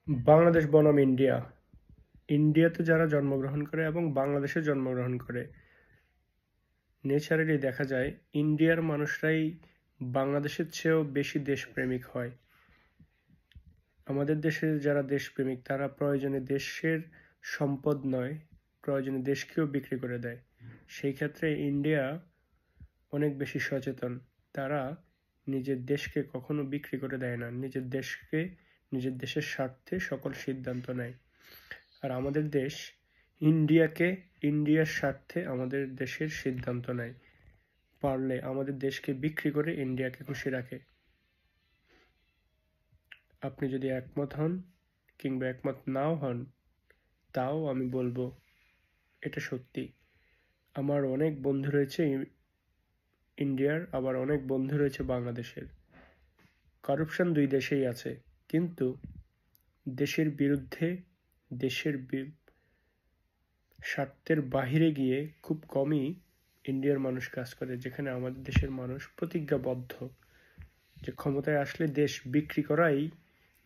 বাংলাদেশ বনাম ইন্ডিয়া। ইন্ডিয়াতে যারা জন্মগ্রহণ করে এবং বাংলাদেশে জন্মগ্রহণ করে, নেচারালি দেখা যায় ইন্ডিয়ার মানুষরাই বাংলাদেশের চেয়েও বেশি দেশপ্রেমিক হয়। আমাদের দেশের যারা দেশপ্রেমিক তারা প্রয়োজনে দেশের সম্পদ নয়, প্রয়োজনে দেশকেও বিক্রি করে দেয়। সেই ক্ষেত্রে ইন্ডিয়া অনেক বেশি সচেতন। তারা নিজের দেশকে কখনো বিক্রি করে দেয় না, নিজের দেশকে, নিজের দেশের স্বার্থে সকল সিদ্ধান্ত নেয়। আর আমাদের দেশ ইন্ডিয়াকে, ইন্ডিয়ার স্বার্থে আমাদের দেশের সিদ্ধান্ত নেয়। পারলে আমাদের দেশকে বিক্রি করে ইন্ডিয়াকে খুশি রাখে। আপনি যদি একমত হন কিংবা একমত নাও হন, তাও আমি বলবো এটা সত্যি। আমার অনেক বন্ধু রয়েছে ইন্ডিয়ার, আবার অনেক বন্ধু রয়েছে বাংলাদেশের। কারাপশন দুই দেশেই আছে, কিন্তু দেশের বিরুদ্ধে, দেশের স্বার্থের বাহিরে গিয়ে খুব কমই ইন্ডিয়ার মানুষ কাজ করে, যেখানে আমাদের দেশের মানুষ প্রতিজ্ঞাবদ্ধ যে ক্ষমতায় আসলে দেশ বিক্রি করাই,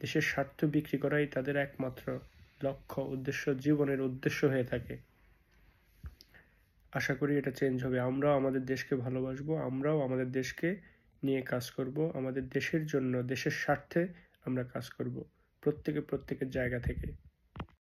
দেশের স্বার্থ বিক্রি করাই তাদের একমাত্র লক্ষ্য, উদ্দেশ্য, জীবনের উদ্দেশ্য হয়ে থাকে। আশা করি এটা চেঞ্জ হবে। আমরাও আমাদের দেশকে ভালোবাসবো, আমরাও আমাদের দেশকে নিয়ে কাজ করব, আমাদের দেশের জন্য, দেশের স্বার্থে আমরা কাজ করব, প্রত্যেকের জায়গা থেকে।